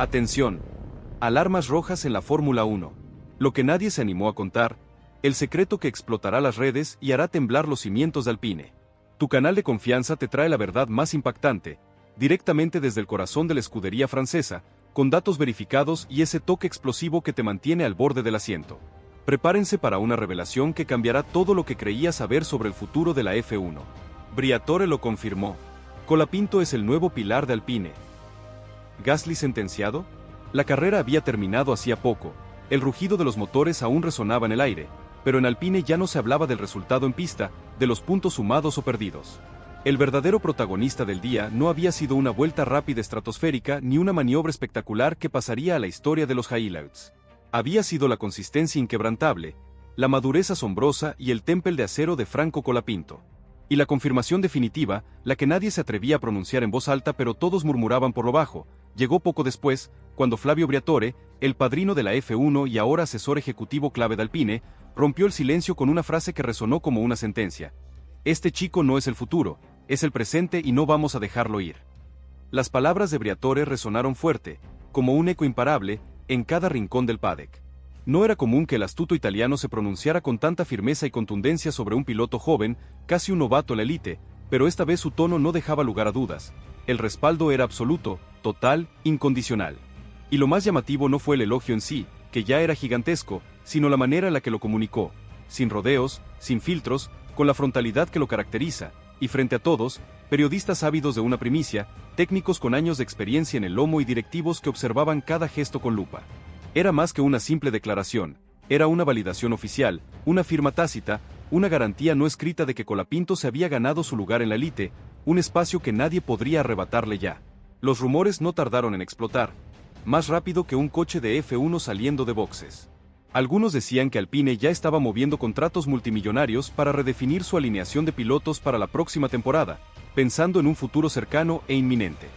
Atención. Alarmas rojas en la Fórmula 1. Lo que nadie se animó a contar, el secreto que explotará las redes y hará temblar los cimientos de Alpine. Tu canal de confianza te trae la verdad más impactante, directamente desde el corazón de la escudería francesa, con datos verificados y ese toque explosivo que te mantiene al borde del asiento. Prepárense para una revelación que cambiará todo lo que creías saber sobre el futuro de la F1. Briatore lo confirmó. Colapinto es el nuevo pilar de Alpine. ¿Gasly sentenciado? La carrera había terminado hacía poco, el rugido de los motores aún resonaba en el aire, pero en Alpine ya no se hablaba del resultado en pista, de los puntos sumados o perdidos. El verdadero protagonista del día no había sido una vuelta rápida estratosférica ni una maniobra espectacular que pasaría a la historia de los highlights. Había sido la consistencia inquebrantable, la madurez asombrosa y el temple de acero de Franco Colapinto. Y la confirmación definitiva, la que nadie se atrevía a pronunciar en voz alta pero todos murmuraban por lo bajo, llegó poco después, cuando Flavio Briatore, el padrino de la F1 y ahora asesor ejecutivo clave de Alpine, rompió el silencio con una frase que resonó como una sentencia. Este chico no es el futuro, es el presente y no vamos a dejarlo ir. Las palabras de Briatore resonaron fuerte, como un eco imparable, en cada rincón del paddock. No era común que el astuto italiano se pronunciara con tanta firmeza y contundencia sobre un piloto joven, casi un novato en la élite, pero esta vez su tono no dejaba lugar a dudas. El respaldo era absoluto, total, incondicional. Y lo más llamativo no fue el elogio en sí, que ya era gigantesco, sino la manera en la que lo comunicó, sin rodeos, sin filtros, con la frontalidad que lo caracteriza, y frente a todos, periodistas ávidos de una primicia, técnicos con años de experiencia en el lomo y directivos que observaban cada gesto con lupa. Era más que una simple declaración, era una validación oficial, una firma tácita, una garantía no escrita de que Colapinto se había ganado su lugar en la élite, un espacio que nadie podría arrebatarle ya. Los rumores no tardaron en explotar, más rápido que un coche de F1 saliendo de boxes. Algunos decían que Alpine ya estaba moviendo contratos multimillonarios para redefinir su alineación de pilotos para la próxima temporada, pensando en un futuro cercano e inminente.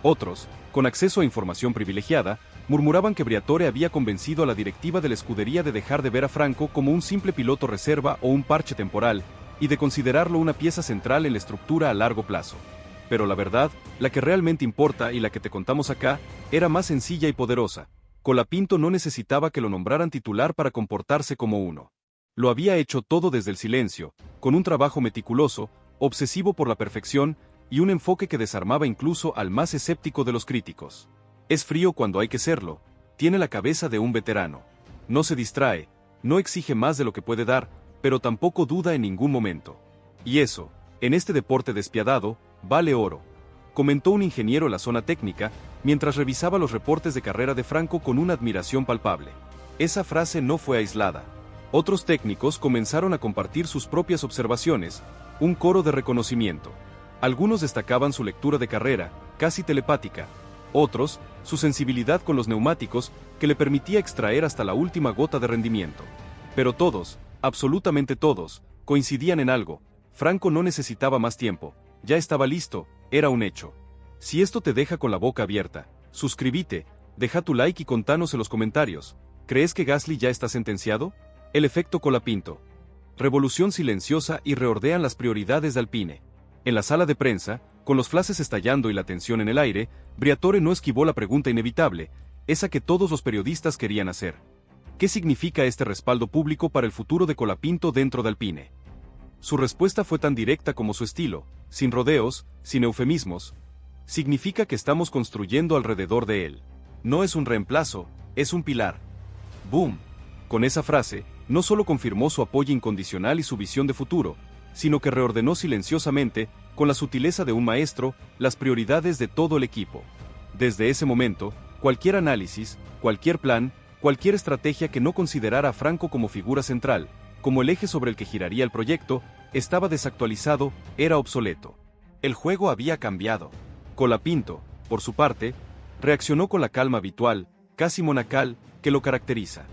Otros, con acceso a información privilegiada, murmuraban que Briatore había convencido a la directiva de la escudería de dejar de ver a Franco como un simple piloto reserva o un parche temporal, y de considerarlo una pieza central en la estructura a largo plazo. Pero la verdad, la que realmente importa y la que te contamos acá, era más sencilla y poderosa. Colapinto no necesitaba que lo nombraran titular para comportarse como uno. Lo había hecho todo desde el silencio, con un trabajo meticuloso, obsesivo por la perfección, y un enfoque que desarmaba incluso al más escéptico de los críticos. Es frío cuando hay que serlo, tiene la cabeza de un veterano. No se distrae, no exige más de lo que puede dar, pero tampoco duda en ningún momento. Y eso, en este deporte despiadado, vale oro, comentó un ingeniero en la zona técnica, mientras revisaba los reportes de carrera de Franco con una admiración palpable. Esa frase no fue aislada. Otros técnicos comenzaron a compartir sus propias observaciones, un coro de reconocimiento. Algunos destacaban su lectura de carrera, casi telepática. Otros, su sensibilidad con los neumáticos, que le permitía extraer hasta la última gota de rendimiento. Pero todos, absolutamente todos, coincidían en algo. Franco no necesitaba más tiempo, ya estaba listo, era un hecho. Si esto te deja con la boca abierta, suscríbete, deja tu like y contanos en los comentarios. ¿Crees que Gasly ya está sentenciado? El efecto Colapinto. Revolución silenciosa y reordean las prioridades de Alpine. En la sala de prensa, con los flashes estallando y la tensión en el aire, Briatore no esquivó la pregunta inevitable, esa que todos los periodistas querían hacer. ¿Qué significa este respaldo público para el futuro de Colapinto dentro de Alpine? Su respuesta fue tan directa como su estilo, sin rodeos, sin eufemismos. Significa que estamos construyendo alrededor de él. No es un reemplazo, es un pilar. ¡Boom! Con esa frase, no solo confirmó su apoyo incondicional y su visión de futuro, sino que reordenó silenciosamente, con la sutileza de un maestro, las prioridades de todo el equipo. Desde ese momento, cualquier análisis, cualquier plan, cualquier estrategia que no considerara a Franco como figura central, como el eje sobre el que giraría el proyecto, estaba desactualizado, era obsoleto. El juego había cambiado. Colapinto, por su parte, reaccionó con la calma habitual, casi monacal, que lo caracteriza.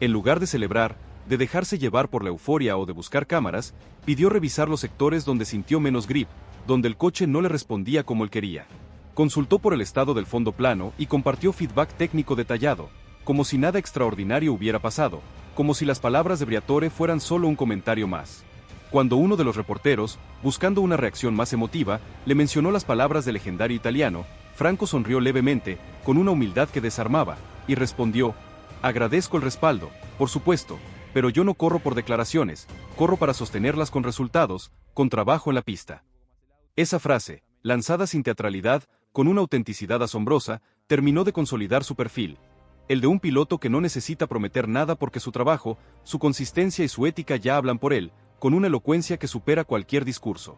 En lugar de celebrar, de dejarse llevar por la euforia o de buscar cámaras, pidió revisar los sectores donde sintió menos grip, donde el coche no le respondía como él quería. Consultó por el estado del fondo plano y compartió feedback técnico detallado, como si nada extraordinario hubiera pasado, como si las palabras de Briatore fueran solo un comentario más. Cuando uno de los reporteros, buscando una reacción más emotiva, le mencionó las palabras del legendario italiano, Franco sonrió levemente, con una humildad que desarmaba, y respondió: agradezco el respaldo, por supuesto, pero yo no corro por declaraciones, corro para sostenerlas con resultados, con trabajo en la pista. Esa frase, lanzada sin teatralidad, con una autenticidad asombrosa, terminó de consolidar su perfil. El de un piloto que no necesita prometer nada porque su trabajo, su consistencia y su ética ya hablan por él, con una elocuencia que supera cualquier discurso.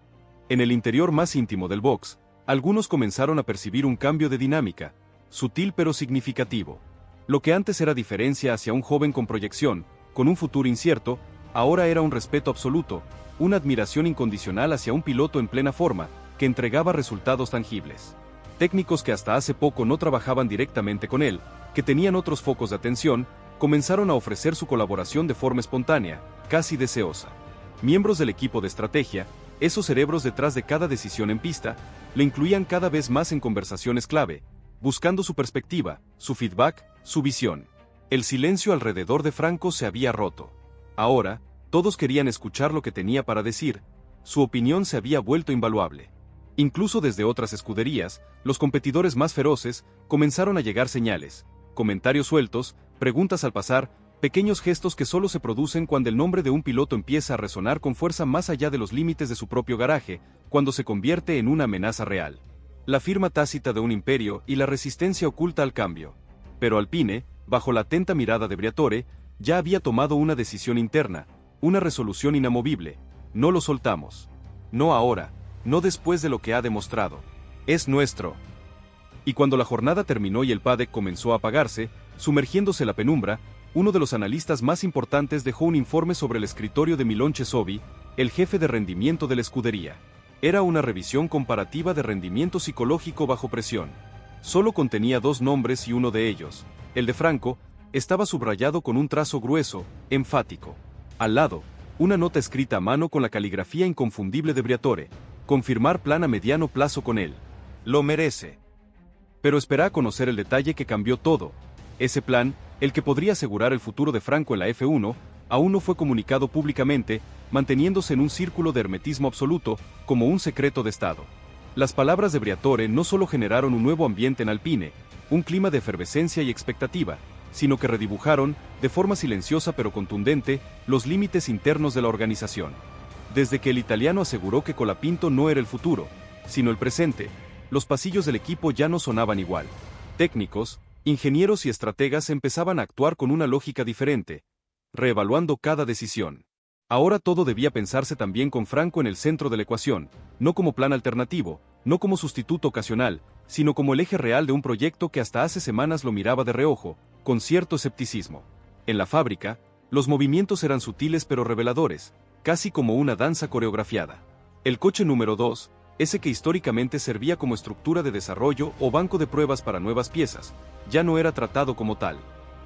En el interior más íntimo del box, algunos comenzaron a percibir un cambio de dinámica, sutil pero significativo. Lo que antes era diferencia hacia un joven con proyección, con un futuro incierto, ahora era un respeto absoluto, una admiración incondicional hacia un piloto en plena forma, que entregaba resultados tangibles. Técnicos que hasta hace poco no trabajaban directamente con él, que tenían otros focos de atención, comenzaron a ofrecer su colaboración de forma espontánea, casi deseosa. Miembros del equipo de estrategia, esos cerebros detrás de cada decisión en pista, le incluían cada vez más en conversaciones clave, buscando su perspectiva, su feedback, su visión. El silencio alrededor de Franco se había roto. Ahora, todos querían escuchar lo que tenía para decir, su opinión se había vuelto invaluable. Incluso desde otras escuderías, los competidores más feroces, comenzaron a llegar señales, comentarios sueltos, preguntas al pasar, pequeños gestos que solo se producen cuando el nombre de un piloto empieza a resonar con fuerza más allá de los límites de su propio garaje, cuando se convierte en una amenaza real. La firma tácita de un imperio y la resistencia oculta al cambio. Pero Alpine, bajo la atenta mirada de Briatore, ya había tomado una decisión interna, una resolución inamovible: no lo soltamos. No ahora, no después de lo que ha demostrado. Es nuestro. Y cuando la jornada terminó y el paddock comenzó a apagarse, sumergiéndose en la penumbra, uno de los analistas más importantes dejó un informe sobre el escritorio de Milon Chesovi, el jefe de rendimiento de la escudería. Era una revisión comparativa de rendimiento psicológico bajo presión. Solo contenía 2 nombres y uno de ellos, el de Franco, estaba subrayado con un trazo grueso, enfático. Al lado, una nota escrita a mano con la caligrafía inconfundible de Briatore: confirmar plan a mediano plazo con él. Lo merece. Pero espera a conocer el detalle que cambió todo. Ese plan, el que podría asegurar el futuro de Franco en la F1, aún no fue comunicado públicamente, manteniéndose en un círculo de hermetismo absoluto, como un secreto de Estado. Las palabras de Briatore no solo generaron un nuevo ambiente en Alpine, un clima de efervescencia y expectativa, sino que redibujaron, de forma silenciosa pero contundente, los límites internos de la organización. Desde que el italiano aseguró que Colapinto no era el futuro, sino el presente, los pasillos del equipo ya no sonaban igual. Técnicos, ingenieros y estrategas empezaban a actuar con una lógica diferente, reevaluando cada decisión. Ahora todo debía pensarse también con Franco en el centro de la ecuación, no como plan alternativo, no como sustituto ocasional, sino como el eje real de un proyecto que hasta hace semanas lo miraba de reojo, con cierto escepticismo. En la fábrica, los movimientos eran sutiles pero reveladores, casi como una danza coreografiada. El coche número 2, ese que históricamente servía como estructura de desarrollo o banco de pruebas para nuevas piezas, ya no era tratado como tal.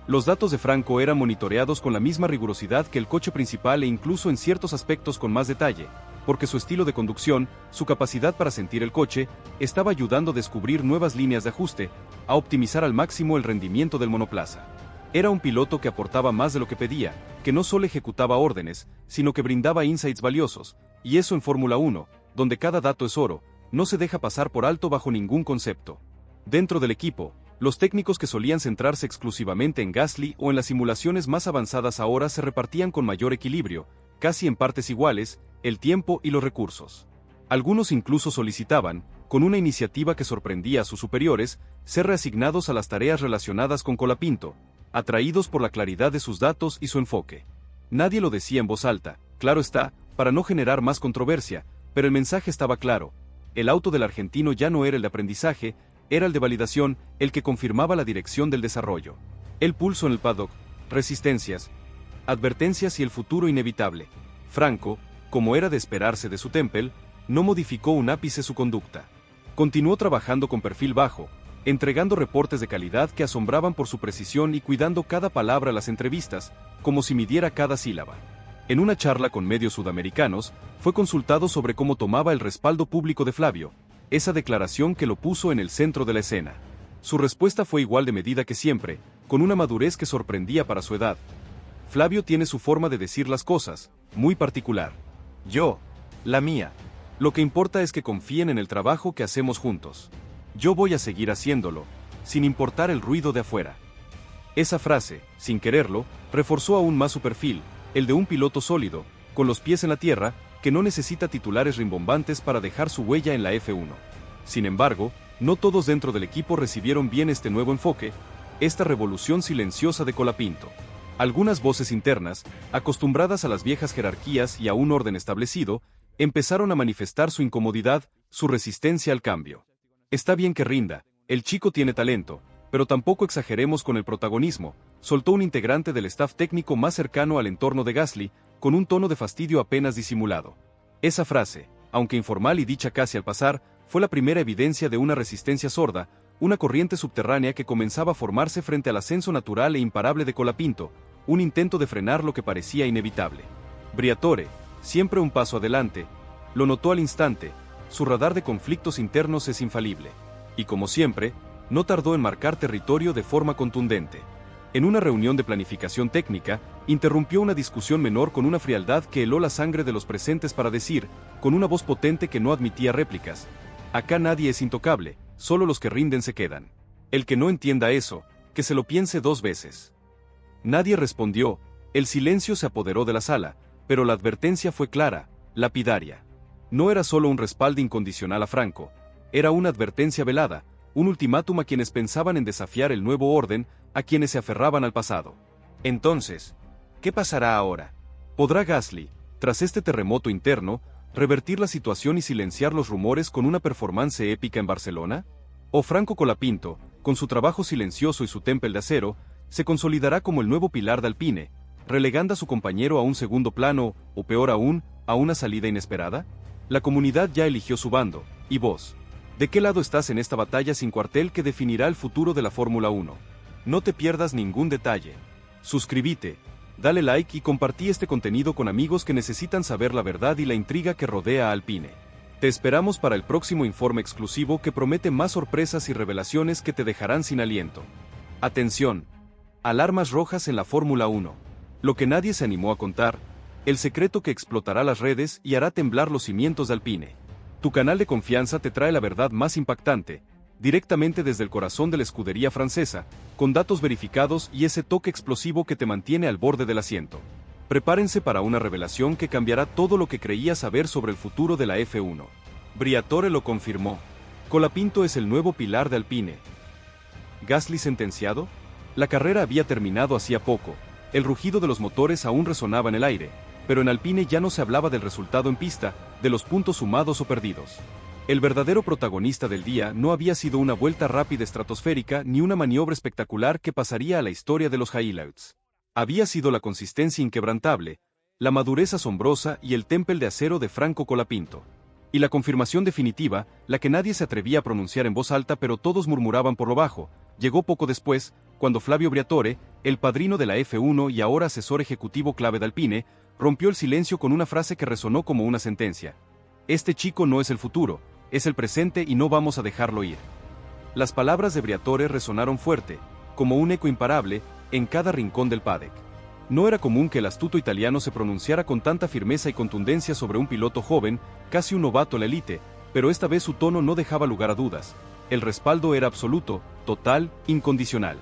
Los datos de Franco eran monitoreados con la misma rigurosidad que el coche principal e incluso en ciertos aspectos con más detalle, porque su estilo de conducción, su capacidad para sentir el coche, estaba ayudando a descubrir nuevas líneas de ajuste, a optimizar al máximo el rendimiento del monoplaza. Era un piloto que aportaba más de lo que pedía, que no solo ejecutaba órdenes, sino que brindaba insights valiosos, y eso en Fórmula 1, donde cada dato es oro, no se deja pasar por alto bajo ningún concepto. Dentro del equipo, los técnicos que solían centrarse exclusivamente en Gasly o en las simulaciones más avanzadas ahora se repartían con mayor equilibrio, casi en partes iguales, el tiempo y los recursos. Algunos incluso solicitaban, con una iniciativa que sorprendía a sus superiores, ser reasignados a las tareas relacionadas con Colapinto, atraídos por la claridad de sus datos y su enfoque. Nadie lo decía en voz alta, claro está, para no generar más controversia, pero el mensaje estaba claro: el auto del argentino ya no era el de aprendizaje, era el de validación, el que confirmaba la dirección del desarrollo. El pulso en el paddock, resistencias, advertencias y el futuro inevitable. Franco, como era de esperarse de su Tempel, no modificó un ápice su conducta. Continuó trabajando con perfil bajo, entregando reportes de calidad que asombraban por su precisión y cuidando cada palabra a las entrevistas, como si midiera cada sílaba. En una charla con medios sudamericanos, fue consultado sobre cómo tomaba el respaldo público de Flavio, esa declaración que lo puso en el centro de la escena. Su respuesta fue igual de medida que siempre, con una madurez que sorprendía para su edad. Flavio tiene su forma de decir las cosas, muy particular. Yo, la mía. Lo que importa es que confíen en el trabajo que hacemos juntos. Yo voy a seguir haciéndolo, sin importar el ruido de afuera. Esa frase, sin quererlo, reforzó aún más su perfil, el de un piloto sólido, con los pies en la tierra, que no necesita titulares rimbombantes para dejar su huella en la F1. Sin embargo, no todos dentro del equipo recibieron bien este nuevo enfoque, esta revolución silenciosa de Colapinto. Algunas voces internas, acostumbradas a las viejas jerarquías y a un orden establecido, empezaron a manifestar su incomodidad, su resistencia al cambio. Está bien que rinda, el chico tiene talento, pero tampoco exageremos con el protagonismo, soltó un integrante del staff técnico más cercano al entorno de Gasly, con un tono de fastidio apenas disimulado. Esa frase, aunque informal y dicha casi al pasar, fue la primera evidencia de una resistencia sorda, una corriente subterránea que comenzaba a formarse frente al ascenso natural e imparable de Colapinto, un intento de frenar lo que parecía inevitable. Briatore, siempre un paso adelante, lo notó al instante, su radar de conflictos internos es infalible. Y como siempre, no tardó en marcar territorio de forma contundente. En una reunión de planificación técnica, interrumpió una discusión menor con una frialdad que heló la sangre de los presentes para decir, con una voz potente que no admitía réplicas: acá nadie es intocable, solo los que rinden se quedan. El que no entienda eso, que se lo piense 2 veces. Nadie respondió, el silencio se apoderó de la sala, pero la advertencia fue clara, lapidaria. No era solo un respaldo incondicional a Franco, era una advertencia velada, un ultimátum a quienes pensaban en desafiar el nuevo orden, a quienes se aferraban al pasado. Entonces, ¿qué pasará ahora? ¿Podrá Gasly, tras este terremoto interno, revertir la situación y silenciar los rumores con una performance épica en Barcelona? ¿O Franco Colapinto, con su trabajo silencioso y su Tempel de acero, se consolidará como el nuevo pilar de Alpine, relegando a su compañero a un segundo plano, o peor aún, a una salida inesperada? La comunidad ya eligió su bando, y vos, ¿de qué lado estás en esta batalla sin cuartel que definirá el futuro de la Fórmula 1? No te pierdas ningún detalle. Suscríbete, dale like y compartí este contenido con amigos que necesitan saber la verdad y la intriga que rodea a Alpine. Te esperamos para el próximo informe exclusivo que promete más sorpresas y revelaciones que te dejarán sin aliento. Atención. Alarmas rojas en la Fórmula 1. Lo que nadie se animó a contar, el secreto que explotará las redes y hará temblar los cimientos de Alpine. Tu canal de confianza te trae la verdad más impactante, directamente desde el corazón de la escudería francesa, con datos verificados y ese toque explosivo que te mantiene al borde del asiento. Prepárense para una revelación que cambiará todo lo que creías saber sobre el futuro de la F1. Briatore lo confirmó. Colapinto es el nuevo pilar de Alpine. ¿Gasly sentenciado? La carrera había terminado hacía poco, el rugido de los motores aún resonaba en el aire, pero en Alpine ya no se hablaba del resultado en pista, de los puntos sumados o perdidos. El verdadero protagonista del día no había sido una vuelta rápida estratosférica ni una maniobra espectacular que pasaría a la historia de los highlights. Había sido la consistencia inquebrantable, la madurez asombrosa y el Tempel de acero de Franco Colapinto. Y la confirmación definitiva, la que nadie se atrevía a pronunciar en voz alta pero todos murmuraban por lo bajo, llegó poco después, cuando Flavio Briatore, el padrino de la F1 y ahora asesor ejecutivo clave de Alpine, rompió el silencio con una frase que resonó como una sentencia. Este chico no es el futuro, es el presente y no vamos a dejarlo ir. Las palabras de Briatore resonaron fuerte, como un eco imparable, en cada rincón del paddock. No era común que el astuto italiano se pronunciara con tanta firmeza y contundencia sobre un piloto joven, casi un novato en la élite, pero esta vez su tono no dejaba lugar a dudas. El respaldo era absoluto, total, incondicional.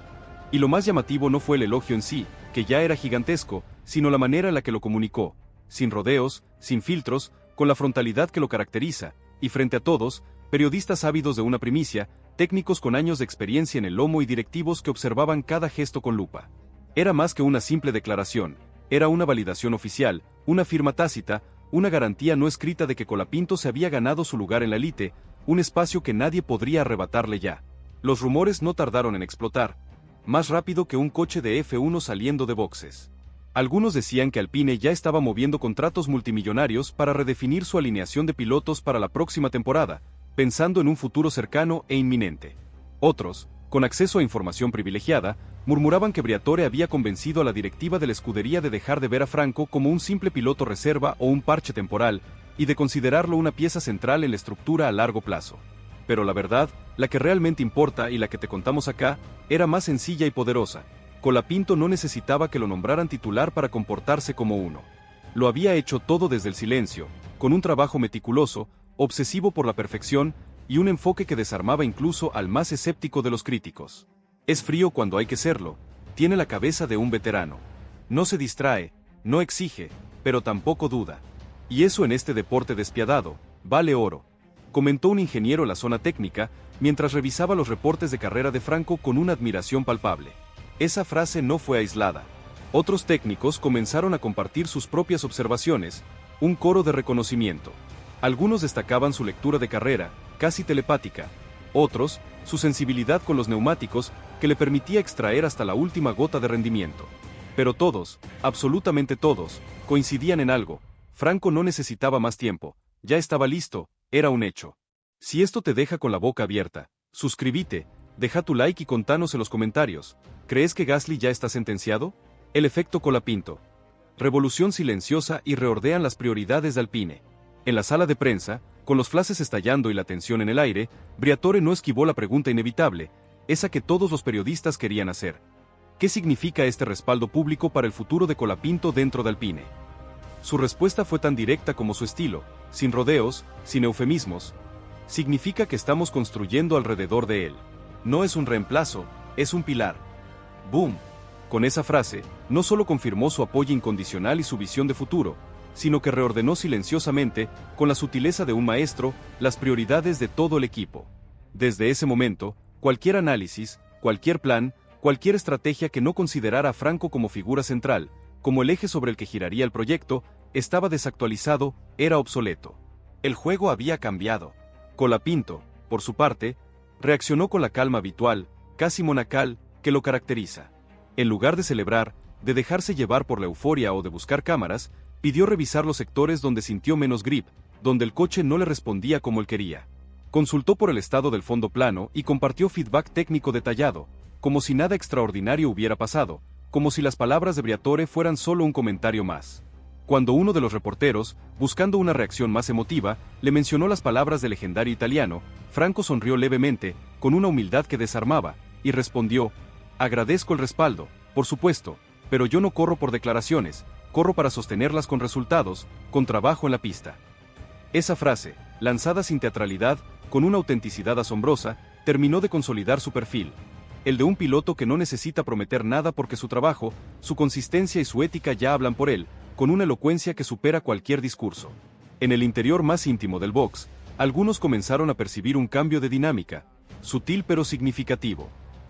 Y lo más llamativo no fue el elogio en sí, que ya era gigantesco, sino la manera en la que lo comunicó, sin rodeos, sin filtros, con la frontalidad que lo caracteriza, y frente a todos, periodistas ávidos de una primicia, técnicos con años de experiencia en el lomo y directivos que observaban cada gesto con lupa. Era más que una simple declaración, era una validación oficial, una firma tácita, una garantía no escrita de que Colapinto se había ganado su lugar en la élite, un espacio que nadie podría arrebatarle ya. Los rumores no tardaron en explotar, más rápido que un coche de F1 saliendo de boxes. Algunos decían que Alpine ya estaba moviendo contratos multimillonarios para redefinir su alineación de pilotos para la próxima temporada, pensando en un futuro cercano e inminente. Otros, con acceso a información privilegiada, murmuraban que Briatore había convencido a la directiva de la escudería de dejar de ver a Franco como un simple piloto reserva o un parche temporal, y de considerarlo una pieza central en la estructura a largo plazo. Pero la verdad, la que realmente importa y la que te contamos acá, era más sencilla y poderosa. Colapinto no necesitaba que lo nombraran titular para comportarse como uno. Lo había hecho todo desde el silencio, con un trabajo meticuloso, obsesivo por la perfección, y un enfoque que desarmaba incluso al más escéptico de los críticos. Es frío cuando hay que serlo, tiene la cabeza de un veterano. No se distrae, no exige, pero tampoco duda. Y eso en este deporte despiadado, vale oro, comentó un ingeniero en la zona técnica, mientras revisaba los reportes de carrera de Franco con una admiración palpable. Esa frase no fue aislada. Otros técnicos comenzaron a compartir sus propias observaciones, un coro de reconocimiento. Algunos destacaban su lectura de carrera, casi telepática. Otros, su sensibilidad con los neumáticos, que le permitía extraer hasta la última gota de rendimiento. Pero todos, absolutamente todos, coincidían en algo: Franco no necesitaba más tiempo, ya estaba listo, era un hecho. Si esto te deja con la boca abierta, suscríbete, deja tu like y contanos en los comentarios. ¿Crees que Gasly ya está sentenciado? El efecto Colapinto. Revolución silenciosa y reordean las prioridades de Alpine. En la sala de prensa, con los flashes estallando y la tensión en el aire, Briatore no esquivó la pregunta inevitable, esa que todos los periodistas querían hacer. ¿Qué significa este respaldo público para el futuro de Colapinto dentro de Alpine? Su respuesta fue tan directa como su estilo, sin rodeos, sin eufemismos. Significa que estamos construyendo alrededor de él. No es un reemplazo, es un pilar. ¡Boom! Con esa frase, no solo confirmó su apoyo incondicional y su visión de futuro, sino que reordenó silenciosamente, con la sutileza de un maestro, las prioridades de todo el equipo. Desde ese momento, cualquier análisis, cualquier plan, cualquier estrategia que no considerara a Franco como figura central, como el eje sobre el que giraría el proyecto, estaba desactualizado, era obsoleto. El juego había cambiado. Colapinto, por su parte, reaccionó con la calma habitual, casi monacal, que lo caracteriza. En lugar de celebrar, de dejarse llevar por la euforia o de buscar cámaras, pidió revisar los sectores donde sintió menos grip, donde el coche no le respondía como él quería. Consultó por el estado del fondo plano y compartió feedback técnico detallado, como si nada extraordinario hubiera pasado, como si las palabras de Briatore fueran solo un comentario más. Cuando uno de los reporteros, buscando una reacción más emotiva, le mencionó las palabras del legendario italiano, Franco sonrió levemente, con una humildad que desarmaba, y respondió: agradezco el respaldo, por supuesto, pero yo no corro por declaraciones, corro para sostenerlas con resultados, con trabajo en la pista. Esa frase, lanzada sin teatralidad, con una autenticidad asombrosa, terminó de consolidar su perfil. El de un piloto que no necesita prometer nada porque su trabajo, su consistencia y su ética ya hablan por él, con una elocuencia que supera cualquier discurso. En el interior más íntimo del box, algunos comenzaron a percibir un cambio de dinámica, sutil pero significativo.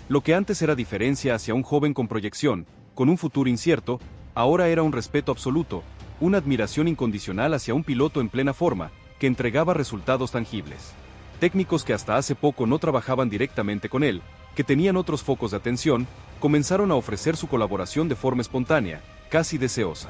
Lo que antes era diferencia hacia un joven con proyección, con un futuro incierto, ahora era un respeto absoluto, una admiración incondicional hacia un piloto en plena forma, que entregaba resultados tangibles. Técnicos que hasta hace poco no trabajaban directamente con él, que tenían otros focos de atención, comenzaron a ofrecer su colaboración de forma espontánea, casi deseosa.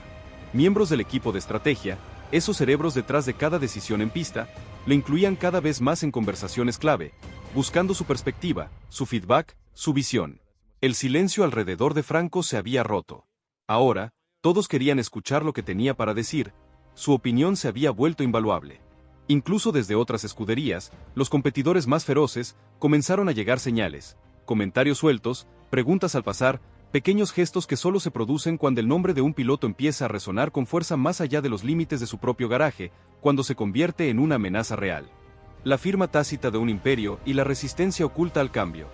Miembros del equipo de estrategia, esos cerebros detrás de cada decisión en pista, le incluían cada vez más en conversaciones clave, buscando su perspectiva, su feedback, su visión. El silencio alrededor de Franco se había roto. Ahora, todos querían escuchar lo que tenía para decir, su opinión se había vuelto invaluable. Incluso desde otras escuderías, los competidores más feroces, comenzaron a llegar señales, comentarios sueltos, preguntas al pasar, pequeños gestos que solo se producen cuando el nombre de un piloto empieza a resonar con fuerza más allá de los límites de su propio garaje, cuando se convierte en una amenaza real. La firma tácita de un imperio y la resistencia oculta al cambio.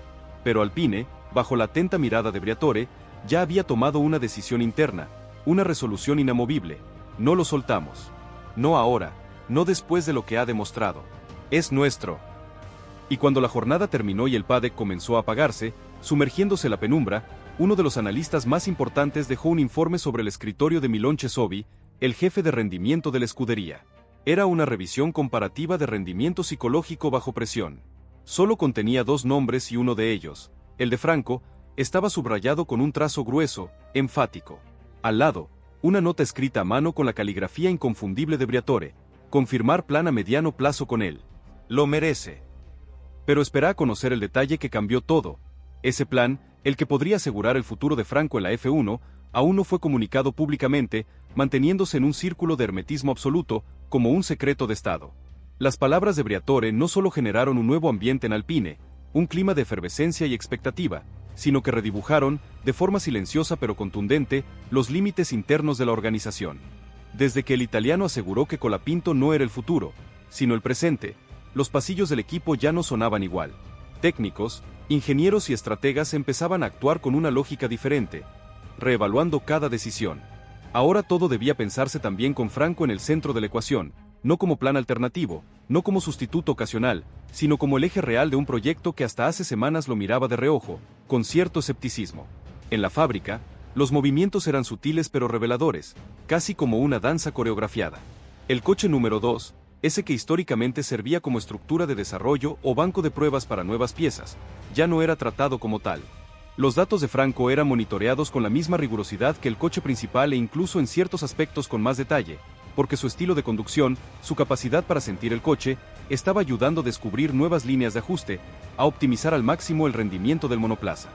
Pero Alpine, bajo la atenta mirada de Briatore, ya había tomado una decisión interna, una resolución inamovible: no lo soltamos. No ahora, no después de lo que ha demostrado. Es nuestro. Y cuando la jornada terminó y el paddock comenzó a apagarse, sumergiéndose en la penumbra, uno de los analistas más importantes dejó un informe sobre el escritorio de Milon Chesovi, el jefe de rendimiento de la escudería. Era una revisión comparativa de rendimiento psicológico bajo presión. Solo contenía 2 nombres y uno de ellos, el de Franco, estaba subrayado con un trazo grueso, enfático. Al lado, una nota escrita a mano con la caligrafía inconfundible de Briatore: confirmar plan a mediano plazo con él. Lo merece. Pero espera a conocer el detalle que cambió todo. Ese plan, el que podría asegurar el futuro de Franco en la F1, aún no fue comunicado públicamente, manteniéndose en un círculo de hermetismo absoluto, como un secreto de Estado. Las palabras de Briatore no solo generaron un nuevo ambiente en Alpine, un clima de efervescencia y expectativa, sino que redibujaron, de forma silenciosa pero contundente, los límites internos de la organización. Desde que el italiano aseguró que Colapinto no era el futuro, sino el presente, los pasillos del equipo ya no sonaban igual. Técnicos, ingenieros y estrategas empezaban a actuar con una lógica diferente, reevaluando cada decisión. Ahora todo debía pensarse también con Franco en el centro de la ecuación, no como plan alternativo, no como sustituto ocasional, sino como el eje real de un proyecto que hasta hace semanas lo miraba de reojo, con cierto escepticismo. En la fábrica, los movimientos eran sutiles pero reveladores, casi como una danza coreografiada. El coche número 2, ese que históricamente servía como estructura de desarrollo o banco de pruebas para nuevas piezas, ya no era tratado como tal. Los datos de Franco eran monitoreados con la misma rigurosidad que el coche principal e incluso en ciertos aspectos con más detalle, porque su estilo de conducción, su capacidad para sentir el coche, estaba ayudando a descubrir nuevas líneas de ajuste, a optimizar al máximo el rendimiento del monoplaza.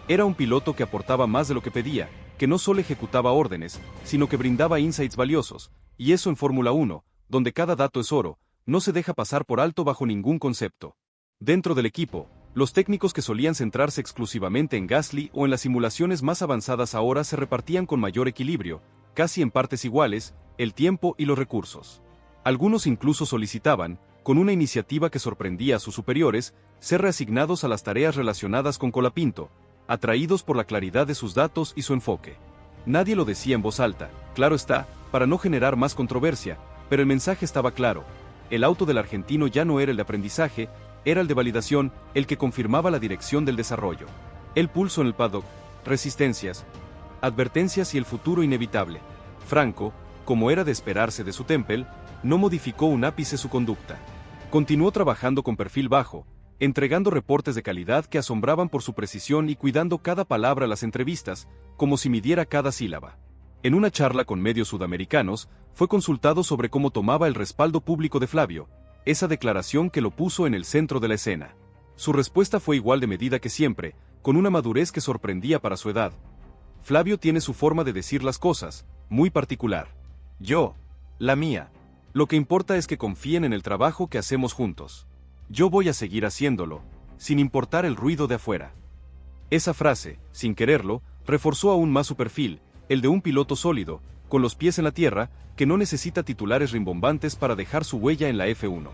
Era un piloto que aportaba más de lo que pedía, que no solo ejecutaba órdenes, sino que brindaba insights valiosos, y eso en Fórmula 1, donde cada dato es oro, no se deja pasar por alto bajo ningún concepto. Dentro del equipo, los técnicos que solían centrarse exclusivamente en Gasly o en las simulaciones más avanzadas ahora se repartían con mayor equilibrio, casi en partes iguales, el tiempo y los recursos. Algunos incluso solicitaban, con una iniciativa que sorprendía a sus superiores, ser reasignados a las tareas relacionadas con Colapinto, atraídos por la claridad de sus datos y su enfoque. Nadie lo decía en voz alta, claro está, para no generar más controversia, pero el mensaje estaba claro. El auto del argentino ya no era el de aprendizaje, era el de validación, el que confirmaba la dirección del desarrollo. El pulso en el paddock, resistencias, advertencias y el futuro inevitable. Franco, como era de esperarse de su Tempel, no modificó un ápice su conducta. Continuó trabajando con perfil bajo, entregando reportes de calidad que asombraban por su precisión y cuidando cada palabra a las entrevistas, como si midiera cada sílaba. En una charla con medios sudamericanos, fue consultado sobre cómo tomaba el respaldo público de Flavio, esa declaración que lo puso en el centro de la escena. Su respuesta fue igual de medida que siempre, con una madurez que sorprendía para su edad. Flavio tiene su forma de decir las cosas, muy particular. Yo, la mía. Lo que importa es que confíen en el trabajo que hacemos juntos. Yo voy a seguir haciéndolo, sin importar el ruido de afuera. Esa frase, sin quererlo, reforzó aún más su perfil, el de un piloto sólido, con los pies en la tierra, que no necesita titulares rimbombantes para dejar su huella en la F1.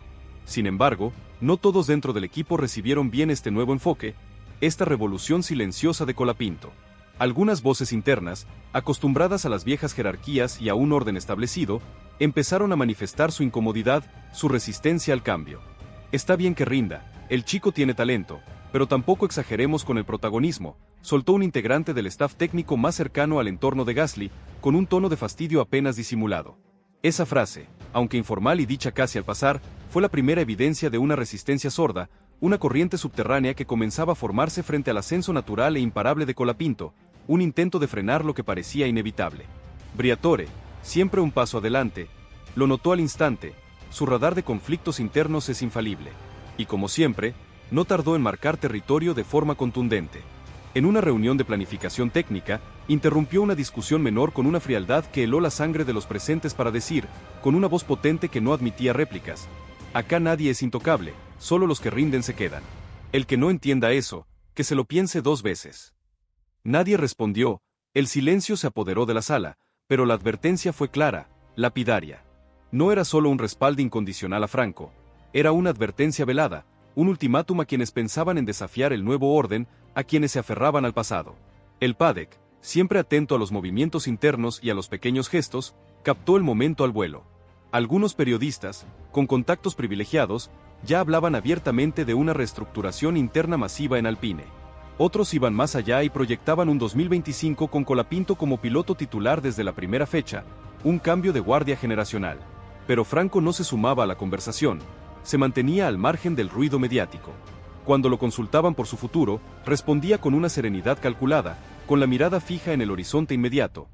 Sin embargo, no todos dentro del equipo recibieron bien este nuevo enfoque, esta revolución silenciosa de Colapinto. Algunas voces internas, acostumbradas a las viejas jerarquías y a un orden establecido, empezaron a manifestar su incomodidad, su resistencia al cambio. Está bien que rinda, el chico tiene talento, pero tampoco exageremos con el protagonismo, soltó un integrante del staff técnico más cercano al entorno de Gasly, con un tono de fastidio apenas disimulado. Esa frase, aunque informal y dicha casi al pasar, fue la primera evidencia de una resistencia sorda, una corriente subterránea que comenzaba a formarse frente al ascenso natural e imparable de Colapinto, un intento de frenar lo que parecía inevitable. Briatore, siempre un paso adelante, lo notó al instante, su radar de conflictos internos es infalible. Y como siempre, no tardó en marcar territorio de forma contundente. En una reunión de planificación técnica, interrumpió una discusión menor con una frialdad que heló la sangre de los presentes para decir, con una voz potente que no admitía réplicas: acá nadie es intocable, solo los que rinden se quedan. El que no entienda eso, que se lo piense dos veces. Nadie respondió, el silencio se apoderó de la sala, pero la advertencia fue clara, lapidaria. No era solo un respaldo incondicional a Franco, era una advertencia velada, un ultimátum a quienes pensaban en desafiar el nuevo orden, a quienes se aferraban al pasado. El paddock, siempre atento a los movimientos internos y a los pequeños gestos, captó el momento al vuelo. Algunos periodistas, con contactos privilegiados, ya hablaban abiertamente de una reestructuración interna masiva en Alpine. Otros iban más allá y proyectaban un 2025 con Colapinto como piloto titular desde la primera fecha, un cambio de guardia generacional. Pero Franco no se sumaba a la conversación, se mantenía al margen del ruido mediático. Cuando lo consultaban por su futuro, respondía con una serenidad calculada, con la mirada fija en el horizonte inmediato.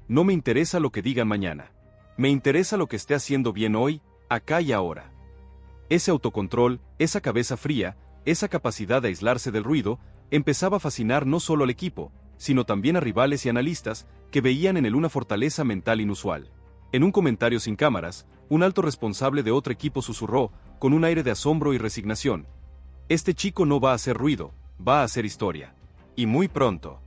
No me interesa lo que digan mañana. Me interesa lo que esté haciendo bien hoy, acá y ahora. Ese autocontrol, esa cabeza fría, esa capacidad de aislarse del ruido, empezaba a fascinar no solo al equipo, sino también a rivales y analistas, que veían en él una fortaleza mental inusual. En un comentario sin cámaras, un alto responsable de otro equipo susurró, con un aire de asombro y resignación: este chico no va a hacer ruido, va a hacer historia. Y muy pronto.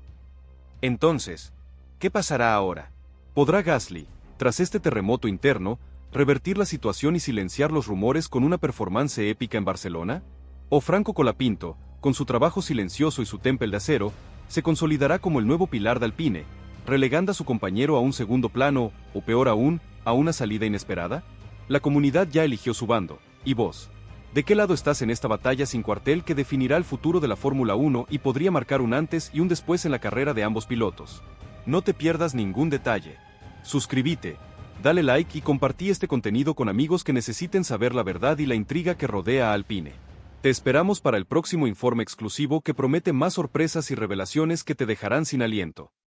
Entonces, ¿qué pasará ahora? ¿Podrá Gasly, tras este terremoto interno, ¿Revertir la situación y silenciar los rumores con una performance épica en Barcelona? ¿O Franco Colapinto, con su trabajo silencioso y su Tempel de acero, se consolidará como el nuevo pilar de Alpine, relegando a su compañero a un segundo plano, o peor aún, a una salida inesperada? La comunidad ya eligió su bando, ¿y vos? ¿De qué lado estás en esta batalla sin cuartel que definirá el futuro de la Fórmula 1 y podría marcar un antes y un después en la carrera de ambos pilotos? No te pierdas ningún detalle. Suscríbete, dale like y compartí este contenido con amigos que necesiten saber la verdad y la intriga que rodea a Alpine. Te esperamos para el próximo informe exclusivo que promete más sorpresas y revelaciones que te dejarán sin aliento.